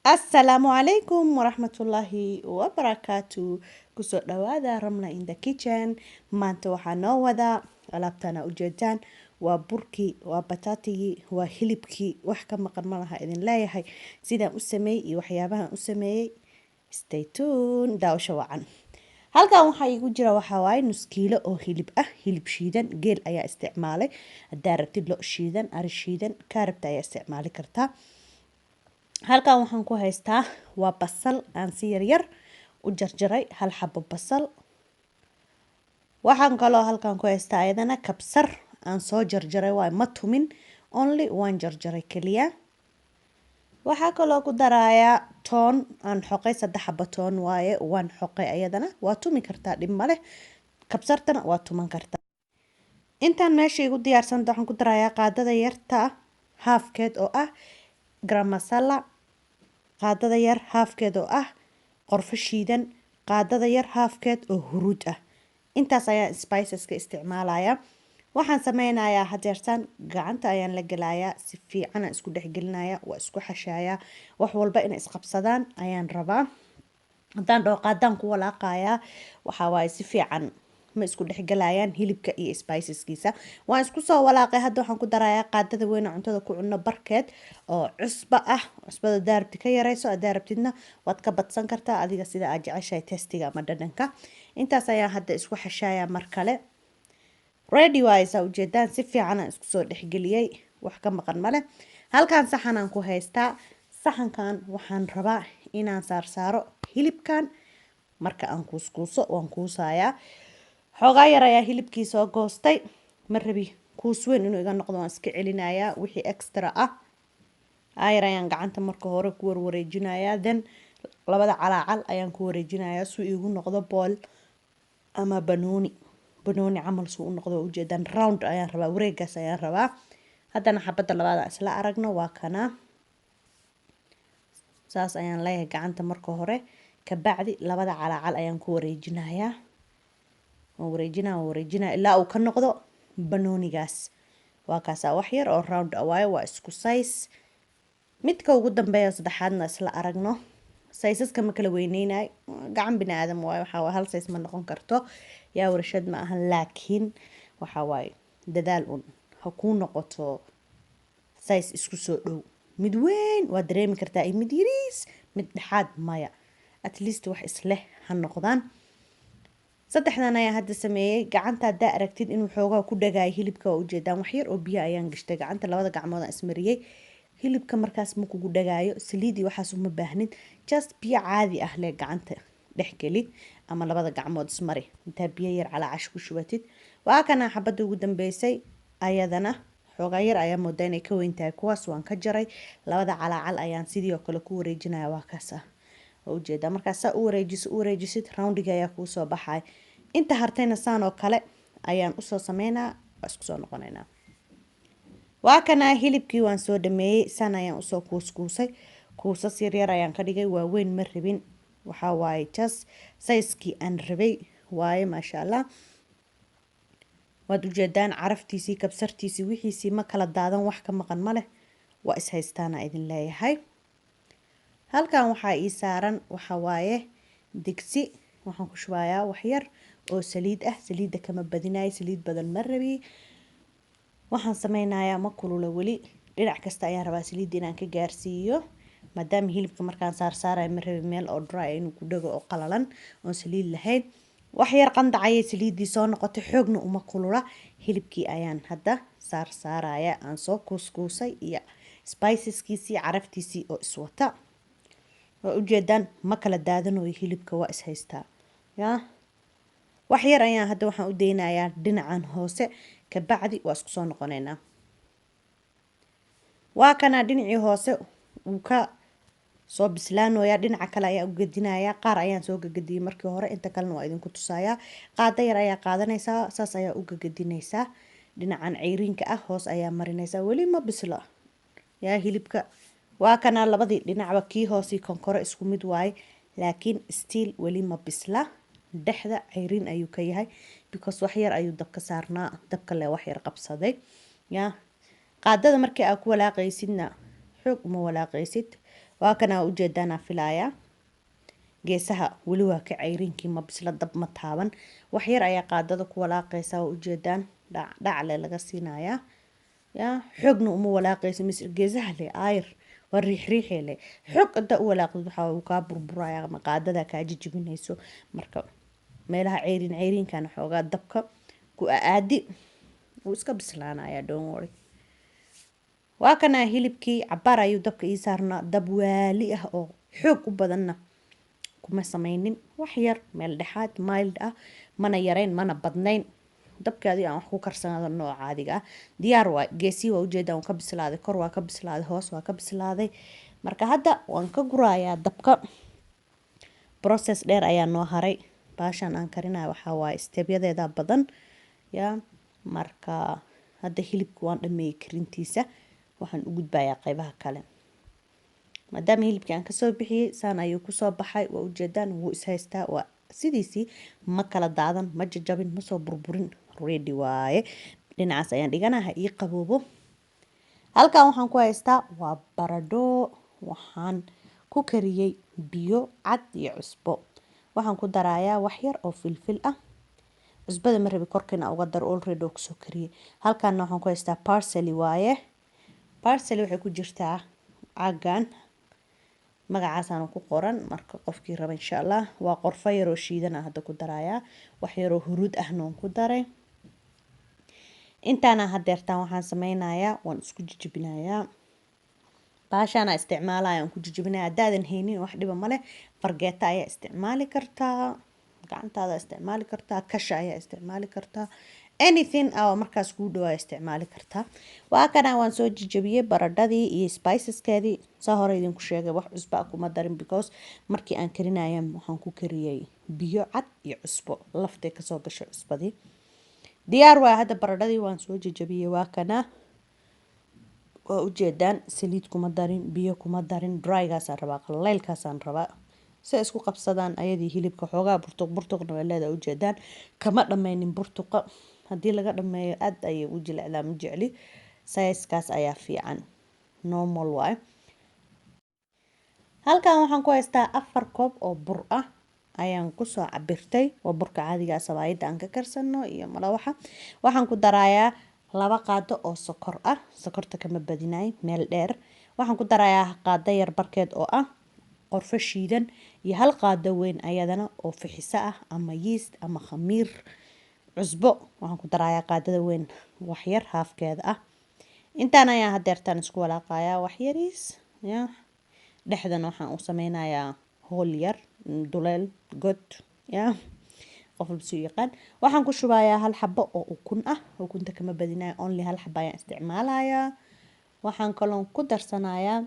Assalaamu calaykum waraxmatullaahi wabarakaatu. Kusoo dhawaada Ramla in the kitchen. Maanta waxaa noo wadaa alaabtana ujeedaan waa burkii, waa bataatigii, waa hilibkii, wax ka maqan ma laha idin leeyahay sidaan u sameeyey iyo waxyaabahan u sameeyey. Stay tuned, daawasho wacan. Halkan waxaa igu jira waxaa waaye nus kiilo oo hilib ah, hilib shiidan, geel ayaa isticmaalay. Haddaa rabtid lo shiidan, ari shiidan, kaa rabta ayaa isticmaali kartaa. Halkan waxaan ku haystaa waa basal aan si yaryar u jarjaray, hal xabo basal. Waxaan kaloo halkan ku haystaa ayadana kabsar aan soo jarjaray waa ma tumin, only waan jarjaray kaliya. Waxaa kaloo ku darayaa toon aan xoqay 3 xabo toon waaye, waan xoqay ayadana waa tumi kartaa dhib ma leh. Kabsartana waa tuman kartaa. Intaan meesha igu diyaarsan waxaan ku darayaa qaadada yarta halfkeed oo ah garam masala, qaadada yar halfkeed oo ah qorfo shiidan, qaadada yar halfkeed oo huruud ah. Intaas ayaan spiceska isticmaalayaa. Waxaan sameynayaa hadeertaan gacanta ayaan la galayaa, si fiican aan isku dhexgelinayaa, waa isku xashayaa. Wax walba inay isqabsadaan ayaan rabaa. Haddaan dhaho qaadaan ku walaaqayaa, waxaa waaye si fiican ma isku dhexgalayaan hilibka iyo spiceskiisa. Waan isku soo walaaqay, hadda waxaan ku darayaa qaadada weyn oo cuntada ku cunno barkeed oo cusbo ah. Cusbada daarabti ka yareyso, hadaa rabtidna waad ka badsan kartaa adiga sida aad jeceshahay tastiga ama dhadhanka. Intaas ayaan hadda isku xashayaa mar kale. Ready wise ujeedaan si fiican aan isku soo dhexgeliyay, wax ka maqan ma leh. Halkan saxan aan ku haystaa. Saxankan waxaan rabaa inaan saaro hilibkan. Marka aan kuuskuuso waan kuusayaa. Xoogaa yar ayaa hilibkii soo goostay. Ma rabi kuus weyn inuu iga noqdo, waan iska celinayaa wixii extra ah. Ayar ayaan gacanta marka hore ku wareejinayaa, then labada calaacal ayaan ku wareejinayaa si igu noqdo bool ama banooni camal suu u noqdo. Ujeedaan round ayaan rabaa, wareegaas ayaan rabaa. Haddana xabada labaad isla aragno waa kana. Saas ayaan leeyahay gacanta marka hore, ka bacdi labada calaacal ayaan ku wareejinayaa. wareejinaa ilaa uu ka noqdo banoonigaas. Waa kaasa wax yar oo round ah waaye, waa isku size. Midka ugu dambeeya saddexaadna isla aragno. Sizeska ma kala weyneynay, gacan bini'aadam waaye, waxa waa hal size ma noqon karto. Yaa warshad ma ahan, laakiin waxa waaye dadaal ha ku noqoto size isku soo dhow. Mid weyn waa dareemi kartaa, mid yariis, mid dhexaad maya. At least wax isleh ha noqdaan. Saddexdan ayaan hadda sameeyay. Gacanta haddaa aragtid inuu xoogaa ku dhagaay hilibka waa ujeedaan wax yar oo biyo ayaan gashtay gacanta, labada gacmood aan ismariyay. Hilibka markaas ma kugu dhagaayo, saliidi waxaas uma baahnid, just biyo caadi ah lee gacanta dhexgeli ama labada gacmood ismari. Intaa biyo yar calaacash ku shubatid. Waa kana xabada ugu dambeysay ayadana xoogaa yar ayaa moodaa inay ka weyn tahay kuwaas, waan ka jaray. Labada calaacal ayaan sidii oo kale ku wareejinayaa, waa kaas ah. Ujeedaa markaas u wareejisid roundiga ayaa kuu soo baxay. Inta hartayna saan oo kale ayaan u soo sameynaa, isku soo noqonaynaa. Waa kana hilibkii waan soo dhameeyay, saan ayaan u soo kuuskuusay. Kuusas yar ayaan ka dhigay, waa weyn ma rabin. Waxa waaye just size-kii aan rabay waaye, maasha Allah. Waad ujeedaan caraftiisii, kabsartiisii, wixiisii ma kala daadan, wax ka maqan ma leh. Waa is haystaana idin leeyahay. Halkan waxaa ii saaran waxa waaye digsi. Waxaan ku shubayaa wax yar oo saliid ah. Saliidda kama badinayo, saliid badan ma rabi. Waxaan sameynayaa ma kulula weli. Dhinac kasta ayaan rabaa saliid inaan ka gaarsiiyo. Maadaama hilibka markaan saarayo ma rabi meel oo dry inuu ku dhago oo qalalan oo saliid lahayn. Wax yar qandacayay saliiddii soo noqotay, xoogna uma kulula. Hilibkii ayaan hadda saarayaa aan soo kuuskuusay iyo spiceskiisii, caraftiisii oo iswata. Waa ujeedaan ma kala daadanayo hilibka, waa is haystaa. Wax yar ayaan hadda waxaan u deynayaa dhinacan hoose, ka bacdi waa isku soo noqonaynaa. Waa kana dhinacii hoose uu ka soo bislaanaya, dhinaca kale ayaa u gadinayaa. Qaar ayaan soo gagadiyay markii hore, inta kalena waa idinku tusayaa. Qaada yar ayaa qaadanaysaa, saas ayaa u gagadinaysaa. Dhinacan ceyriinka ah hoos ayaa marinaysaa, weli ma bisla. Hilibka waa kana labadii dhinacba kii hoosii konkore isku mid waaye, laakiin still weli ma bisla. Dhexda ceyriin ayuu ka yahay because wax yar ayuu dabka saarnaa, dabka le wax yar qabsaday. Qaadada markii aad ku walaaqaysidna xoog uma walaaqaysid, waa kana ujeedaan filaaya geesaha weli waa ka ceyrinkii ma bisla dab ma taaban wax yar ayaa qaadada ku walaaqaysaa waa ujeedaan dhacle laga siinayaa yaa xoogna uma walaaqaysa mis geesaha le ayr waa riixriixee le xoog haddaa u walaaqdid waxaa uu kaa burburaya ama qaadada kaa jijibinayso marka meelaha ceyrinkana xoogaa dabka ku aadi wuu iska bislaanayaa don't worry waa kana hilibkii cabaar ayuu dabka ii saarnaa dab waali ah oo xoog u badanna kuma samaynin wax yar meel dhexaad mild ah mana yarayn mana badnayn dabkaadii aan wax ku karsanaado nooca caadiga ah diyaar waa geesii waa ujeedaan waan ka bislaaday kor waa ka bislaaday hoos waa ka bislaaday marka hadda waan ka gurayaa dabka process dheer ayaa noo haray baashan aan karinayo waxaa waaye stebyadeeda badan yaa marka hadda hilibka waan dhameeyey karintiisa waxaan u gudbayaa qaybaha kale maadaama hilibkii aan kasoo bixiyey saan ayuu kusoo baxay waa ujeedaan wuu ishaystaa waa sidiisii ma kala daadan ma jajabin ma soo burburin ready waaye dhinacaas ayaan dhiganaha ii qaboobo halkan waxaan ku haystaa waa baradho waxaan ku kariyey biyo cad iyo cusbo waxaan ku darayaa wax yar oo filfil ah cusbada ma rabi korkina uga dar already oo kusoo kariyey halkaana waxaan ku haystaa parsley waaye parsley waxay ku jirtaa caagan magacaasaan ku qoran marka qofkii raba insha Allah waa qorfa yar oo shiidan ah hadda ku darayaa wax yar oo huruud ahna ku daray intaana hadeertaan waxaan sameynayaa waan isku jijibinayaa baashana isticmaalaya aan ku jijibinayaa hadaadan haynin wax dhiba male fargeeta ayaa isticmaali kartaa gacantaada isticmaali kartaa kasha ayaa isticmaali kartaa anything oo markaas ku dhaw isticmaali kartaa waa kana waan soo jijibiyay baradhadii iyo spiceskeedii soo hore idinku sheegay wax cusba kuma darin because markii aan karinayay waxaan ku kariyay biyo cad iyo cusbo laftay ka soo gashay cusbadii diyaar waa hadda baradhadii waan soo jijibiyay waa kana waa ujeedaan saliid kuma darin biyo kuma darin drygaas aan rabaa qaleylkaas aan rabaa si isku qabsadaan ayadii hilibka xoogaa burtuqna waa leedahay ujeedaan kama dhameynin burtuqa haddii laga dhameeyo aad ayay u jilecdaa ma jecli size-kaas ayaa fiican normal waay halkan waxaan ku haystaa 4 koob oo bur ah ayaan kusoo cabirtay waa burka caadiga ah sabaayada aan ka karsano iyo malawaxa waxaan ku darayaa 2 qaado oo sokor ah sokorta kama badinay meel dheer waxaan ku darayaa qaado yar barkeed oo ah qorfo shiidan iyo 1 qaado weyn ayadana oo fixisa ah ama yeast ama khamiir cusbo waxaan ku darayaa qaadada weyn wax yar haafkeeda ah intaan ayaa hadeertaan isku walaaqayaa wax yariis ya dhexdan waxaan u sameynayaa hool yar duleel god ya qof walba suu yaqaan waxaan ku shubayaa 1 xabo oo ukun ah ukunta kama badinayo only 1 xabo ayaan isticmaalayaa waxaan kaloon ku darsanayaa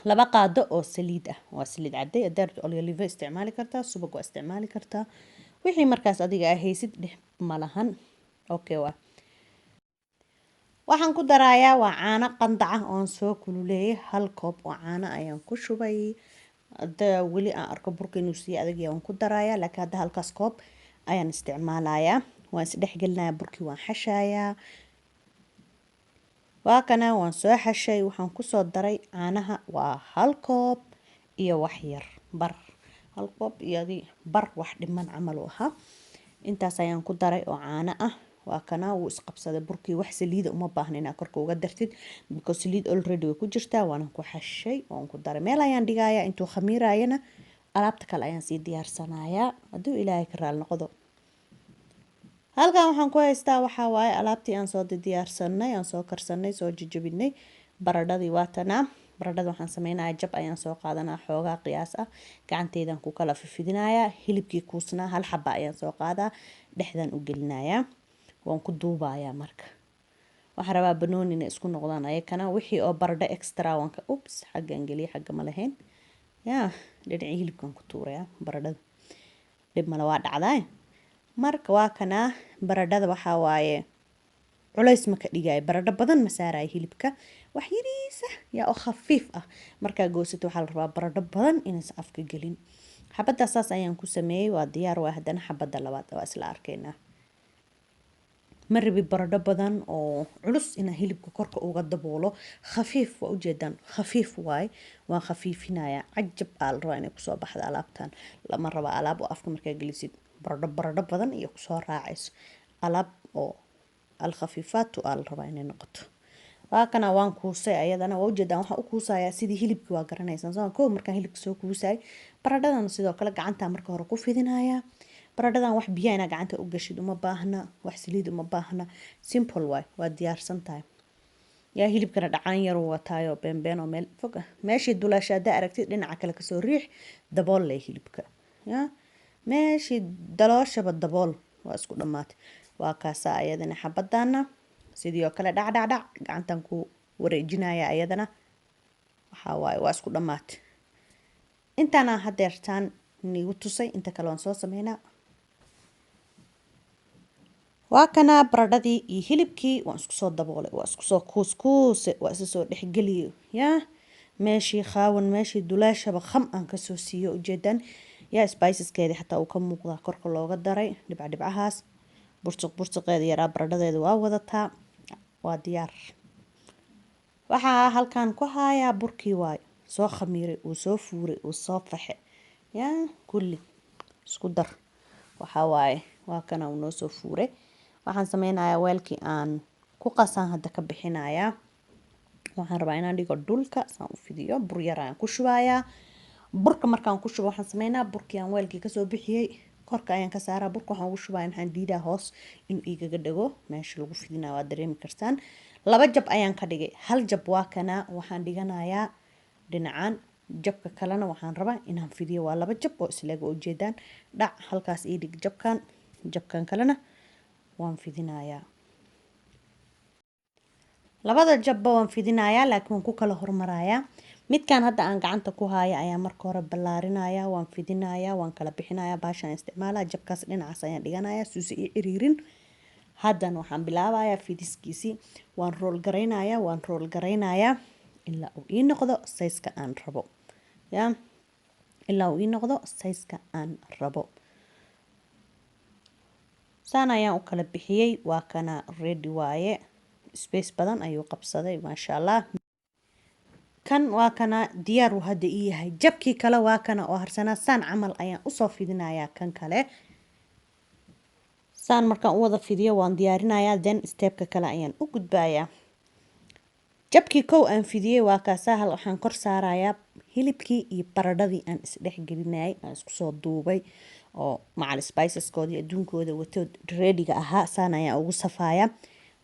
2 qaado oo saliid ah waa saliid caday adarto olive isticmaali kartaa subag waa isticmaali kartaa wixii markaas adiga haysid dhib malahan okay waa waxaan ku darayaa waa caano qandac ah oo soo kululeeyay 1 koob oo caano ayaan ku shubay hadda weli aan arko burka inuu sii adag yahay waan ku darayaa laakiin hadda halkaas koob ayaan isticmaalayaa waan is dhexgelinayaa burkii waan xashayaa waa kana waan soo xashay waxaan ku soo daray caanaha waa 1 koob iyo wax yar bar 1 koob iyo bar wax dhiman camal u ahaa intaas ayaan ku daray oo caano ah waa kana wuu isqabsaday burkii wax saliid uma baahna inaad korka uga dartid because saliid already way ku jirtaa waan ku xashay waan ku daray meel ayaan dhigayaa intuu khamiirayana alaabta kale ayaan sii diyaarsanayaa haduu ilaahay ka raali noqdo halkan waxaan ku haystaa waxa waaye alaabtii aan soo diyaarsanay aan soo karsanay soo jijibinay baradhadii waatana baradhada waxaan sameynayaa jab ayaan soo qaadanaa xoogaa qiyaas ah gacanteedan ku kala fifidinayaa hilibkii kuusnaa 1 xabo ayaan soo qaadaa dhexdan u gelinayaa waan ku duubayaa marka waxaan rabaa banooni inay isku noqdaan ayakana wixii oo baradho extra waan ka oops xaggan geliya xagga ma lahayn yaa dhinacii hilibkan ku tuurayaa baradhada dib mala waa dhacdaa marka waa kana baradhada waxa waaye culays ma ka dhigay baradho badan ma saaray hilibka wax yariisa yaa oo khafiif ah marka goosato waxa la rabaa baradho badan inaysan afka gelin xabadaas ayaan ku sameeyay waa diyaar waa hadana xabada labaad waa isla arkaynaa ma rabi baradho badan oo culus inaan hilibka korka uga daboolo. Khafiif waa ujeedaan, khafiif waay. Waan khafiifinaya cajab aa la rabaa inay kusoo baxda alaabtan. Lama raba alaab oo afka markaa gelisid baradho badan iyo kusoo raacayso. Alaab oo alkhafiifaatu aa la rabaa inay noqoto. waa kana waan kuusay ayadana waa ujeedaan, waxaan u kuusayaa sidii hilibkii waa garanaysaan soo koow markaan hilibka soo kuusay. Baradhadan sidoo kale gacanta marka hore ku fidinayaa. Baradhadan wax biyo ina gacanta u gashid uma baahna, wax saliid uma baahna, simple way, waa diyaarsan tahay. yaa hilibkana dhacaan yar uu wataayo been oo meel fog ah. Meeshii dulasha haddaa aragtid dhinaca kale kasoo riix dabool leh hilibka. yaa meeshii dalooshaba dabool waa isku dhamaatay. waa kaasaa ayadana xabadaana sidoo kale dhac gacantan ku wareejinaya ayadana waxa waaye waa isku dhamaatay. intaana hadeertaan nigu tusay inta kale waan soo sameynaa. waa kana baradhadii iyo hilibkii waan isku soo daboolay, waa isku soo kuuskuuse, waa isa soo dhexgeliyo yaa meeshii qaawan meeshii dulaashaba kham aan kasoo siiyo ujeedaan. yaa spiceskeedii xataa uu ka muuqdaa korka looga daray dhibcahaas. bursuqeeda yaraa baradhadeeda waa wadataa, waa diyaar. waxaa halkan ku hayaa burkii waay soo khamiiray uu soo fuuray uu soo faxe yaa kulli isku dar. waxaa waaye waa kana uu noo soo fuuray. waxaan sameynayaa weelkii aan ku qasaan hadda ka bixinayaa. waxaan rabaa inaan dhigo dhulka saan u fidiyo bur yar aan ku shubayaa. burka markaan ku shubo waxaan sameynaa burkii aan weelkii kasoo bixiyey korka ayaan ka saaraa. burka waxaan ugu shubaa waxaan diidaa hoos inuu igaga dhago meesha lagu fidinaa waa dareemi kartaan. 2 jab ayaan ka dhigay. hal jab waa kana waxaan dhiganayaa dhinacaan, jabka kalena waxaan rabaa inaan fidiyo waa 2 jab oo isleega ujeedaan. dhac halkaas ii dhig jabkan kalena waan fidinayaa. 2 jabba waan fidinayaa laakiin waan ku kala hormarayaa. midkaan hadda aan gacanta ku haayo ayaa marka hore ballaarinayaa, waan fidinayaa, waan kala bixinayaa baashan isticmaalaa. jabkaas dhinacaas ayaan dhiganayaa suusi ii ciriirin. haddan waxaan bilaabayaa fidiskiisii. waan rool garaynayaa ilaa uu ii noqdo sayska aan rabo. yaa ilaa uu ii noqdo sayska aan rabo. saan ayaan u kala bixiyey. waa kana ready waaye. space badan ayuu qabsaday maasha Allah. kan waa kana diyaar uu hadda ii yahay. jabkii kale waa kana oo harsanaa saan camal ayaan usoo fidinayaa kan kale. saan markaan u wada fidiyo waan diyaarinayaa, then stepka kale ayaan u gudbayaa. jabkii kow aan fidiyey waa kaasaa hal waxaan kor saarayaa hilibkii iyo baradhadii aan isdhex gelinayay aan isku soo duubay oo macal spiceskoodii adduunkooda wato ready-ga ahaa. saan ayaan ugu safaaya.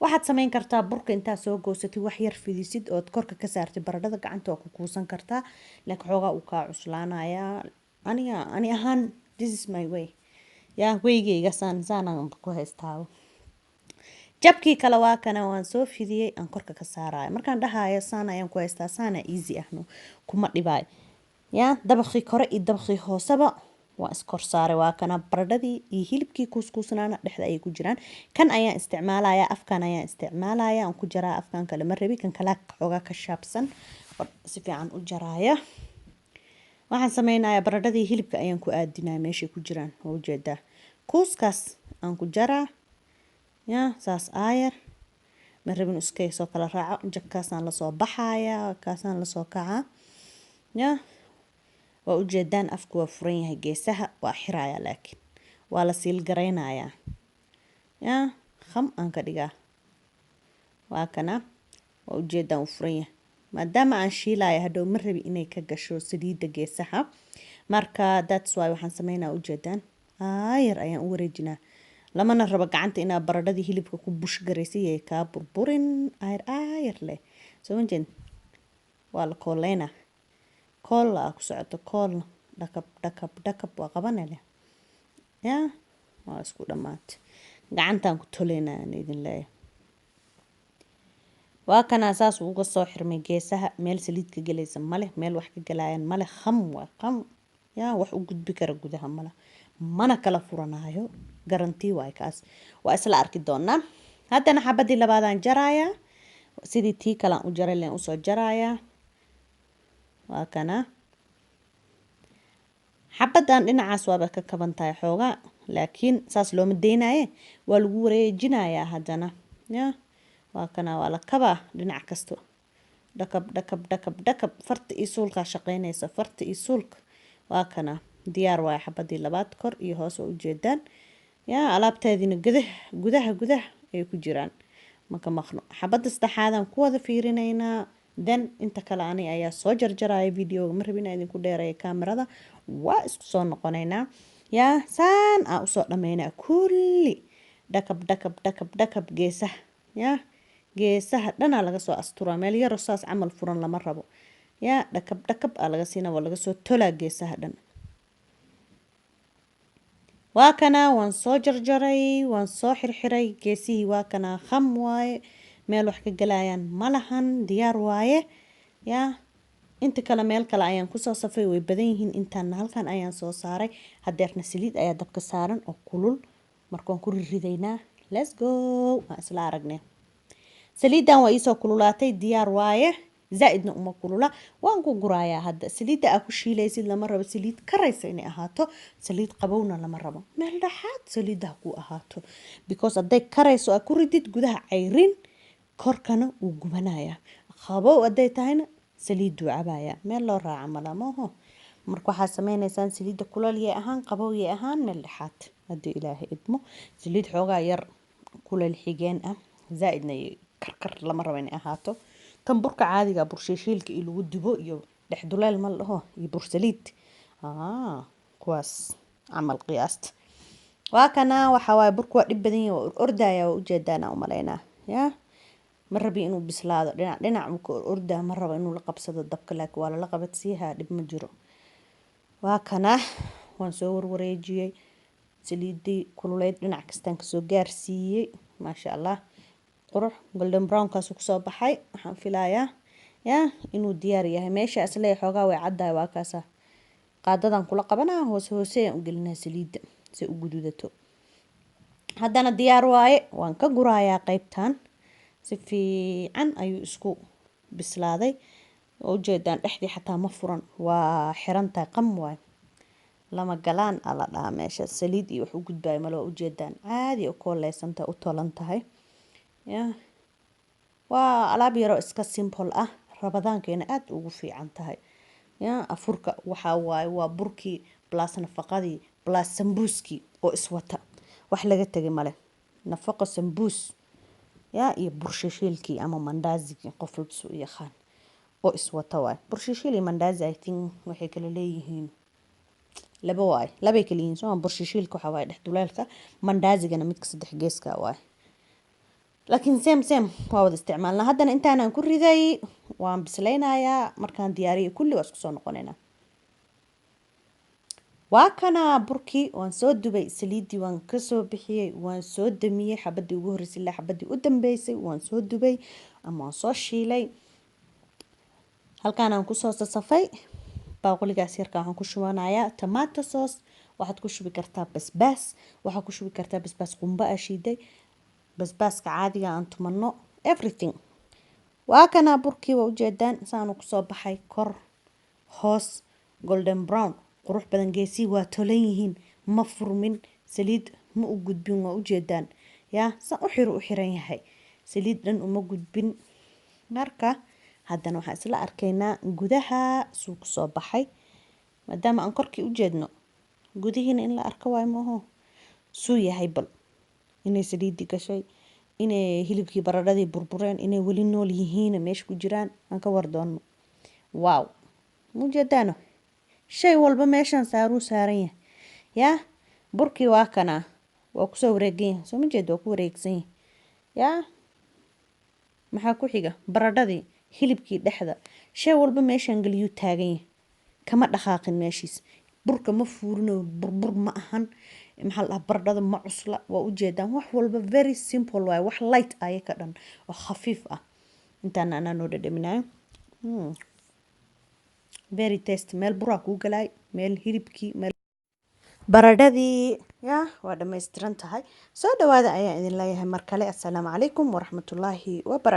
waxaad sameyn kartaa burka intaa soo goosatay wax yar fidisid ood korka ka saartay baradhada gacanta waa ku kuusan kartaa laakiin xoogaa uu kaa cuslaanayaa. ani ahaan this is my way. yaa weygeyga saanaan ku haystaa. jabkii kale waa kana waan soo fidiyey aan korka ka saaraya. markaan dhahayo saan ayaan ku haystaa saana easy ahno kuma dhibaay. yaa dabaqii kore iyo dabaqii hooseba waa iskor saaray. waa kana baradhadii iyo hilibkii kuuskuusnaana dhexda ayay ku jiraan. kan ayaan isticmaalayaa, afkan ayaan isticmaalayaa, aan ku jaraa afkan kale ma rabi, kan kale xoogaa ka shaabsan si fiican u jaraaya. waxaan sameynayaa baradhadii hilibka ayaan ku aadinaya meeshay ku jiraan waa ujeedaa. kuuskaas aan ku jaraa yaa saas aayar ma rabin iskay soo kala raaco. jabkaasaan lasoo baxayaa, kaasaan lasoo kacaa. yaa waa ujeedaan afku waa furan yahay, geesaha waa xiraaya laakiin waa la siil garaynayaa. yaa kham aan ka dhigaa. waa kana waa ujeedaan uu furan yahay maadaama aan shiilaya hadhow ma rabi inay ka gasho saliidda geesaha. marka that's why waxaan sameynaa ujeedaan aayar ayaan u wareejinaa. lamana rabo gacanta inaa baradhadii hilibka ku bush garaysay ay kaa burburin. aayar leh soo jeed waa la kooleyna koolla ku socoto kool dhakab waa qabanale. yaa waa isku dhamaatay. gacantaan ku toleynaa aan idin leeyahay. waa kana saas uga soo xirmay geesaha. meel saliid ka galaysa male, meel wax ka galayaan male. kham waa kham. yaa wax u gudbi kara gudaha male, mana kala furanaayo. garantii waay kaas. waa isla arki doonaa. haddana xabadii labaadaan jarayaa sidii tii kalaan u jaray leen usoo jarayaa. waa kana xabadan dhinacaas waaba ka kaban tahay xoogaa laakiin saas looma deynaye waa lagu wareejinayaa haddana yaa waa kana waa la kabaa dhinac kasto dhakab dhakab dhakab dhakab farta iyo suulka shaqeynaysa farta iyo suulka waa kana diyaar waay xabadii labaad kor iyo hoos oo ujeedaan yaa alaabteedina gudaha ay ku jiraan maka maqno xabada saddexaadan ku wada fiirinaynaa then inta kale ani ayaa soo jarjaraya videoga ma rabin idinku dheereeyo kaamirada waa isku soo noqonaynaa yaa saan aan usoo dhammaynaa kulli dhakab dhakab dhakab dhakab geesaha yaa geesaha dhanaa laga soo asturaa meel yaro saas camal furan lama rabo yaa dhakab dhakab aa laga siina waa laga soo tolaa geesaha dhan waa kana waan soo jarjaray waan soo xirxiray geesihii waa kana kham waaye meel wax ka galayaan malahan diyaar waaye yaa inta kale meel kale ayaan kusoo safay way badan yihiin intaana halkan ayaan soo saaray hadeerna saliid ayaa dabka saaran oo kulul markaan ku ridaynaa let's go waan isla aragnay saliidan waa iisoo kululaatay diyaar waaye zaaidna uma kulula waan ku gurayaa hadda saliida aa ku shiilaysid lama rabo saliid karaysa inay ahaato saliid qabowna lama rabo meel dhaxaad saliida ku ahaato because haday karayso aa ku ridid gudaha cayrin korkana uu gubanaya qabow haday tahayna saliidu cabaya meel loo raaca malamaho marka waxaa sameynaysaan saliida kulal yee ahaan qabow yee ahaan meel dhaxaad hadii ilaahay idmo saliid xoogaa yar kulal xigeen ah zaaidna karkar lama rabo inay ahaato kan burka caadiga burshiishiilka iyo lagu dubo iyo dhexduleel ma laho iyo bursaliid kuwaas camal qiyaasta waa kana waxa waaye burku waa dhib badan yahay waa ordaya waa ujeedaan aan umaleynaa yaa ma rabi inuu bislaado dhinac uu ka ordaa ma rabo inuu la qabsado dabka laakiin waa la qabadsiiyaa dhib ma jiro waa kana waan soo warwareejiyay saliidii kululeed dhinac kastaan kasoo gaarsiiyey maasha allah qurux golden brown kaas ku soo baxay waxaan filayaa yaa inuu diyaar yahay meesha aslee xoogaa way caddahay waa kaasa qaadadan kula qabanaa hoose aan u gelinaa saliida si u gududato haddana diyaar waaye waan ka gurayaa qaybtan si fiican ayuu isku bislaaday oo ujeedaan dhexdii xataa ma furan waa xirantahay qam waay lama galaan ala dhaha meesha saliid iyo wax u gudbaayo maloo ujeedaan caadi u kooleysantahay u tolan tahay yaa waa alaab yaro iska simple ah rabadaankeena aad ugu fiican tahay yaa afurka waxa waaye waa burkii plus nafaqadii plus sambuuskii oo iswata wax laga tagay male nafaqo sambuus yaa iyo burshiishiilkii ama mandaazigii qof walba u yaqaan oo iswata waay burshiishiil iyo mandaazi I think waxay kala leeyihiin labay kala yihiin soo burshiishiilka waxa waaye dhexduleelka mandaazigana midka saddex geeska waay laakiin same waa wada isticmaalnaa haddana intaanaan ku riday waan bislaynayaa markaan diyaariyay kulli waa isku soo noqonaynaa waa kana burkii waan soo dubay saliidii waan kasoo bixiyey waan soo damiyey xabadii ugu horreysay ilaa xabadii u dambeysay waan soo dubay ama waan soo shiilay halkaan aan kusoo sasafay baaquligaas yarka waxaan ku shubanayaa tomato sauce waxaad ku shubi kartaa basbaas waxaad ku shubi kartaa basbaas qumba aa shiiday basbaaska caadiga aan tumano everything waa kana burkii waa ujeedaan saanu kusoo baxay kor hoos golden brown qurux badan geesii waa tolan yihiin ma furmin saliid ma u gudbin waa ujeedaan yaa saan u xiran yahay saliid dhan uma gudbin marka haddana waxaan isla arkaynaa gudaha suu kusoo baxay maadaama aan korkii u jeedno gudihiina in la arko waayo maaho suu yahay bal inay saliidii gashay inay hilibkii baradhadii burbureen inay weli nool yihiin meesha ku jiraan aan ka war doono wow mujeedaano shay walba meeshan saaruu saaran yahay yaa burkii waa kana waa kusoo wareegan yahay soo ma jeedo waa ku wareegsan yahay yaa maxaa ku xiga baradhadii hilibkii dhexda shay walba meeshan galiyuu taagan yahay kama dhaqaaqin meeshiis burka ma fuurino burbur ma ahan maxaa la baradhada ma cusla waa ujeedaan wax walba very simple waay wax light aya ka dhan oo khafiif ah intaan anaa noo dhadhaminayo very tasty meel buraa kuu galay meel hilibkii meel baradhadii yaa waa dhammaystiran tahay soo dhawaada ayaan idin leeyahay mar kale assalaamu calaykum waraxmatullaahi wabarakatuh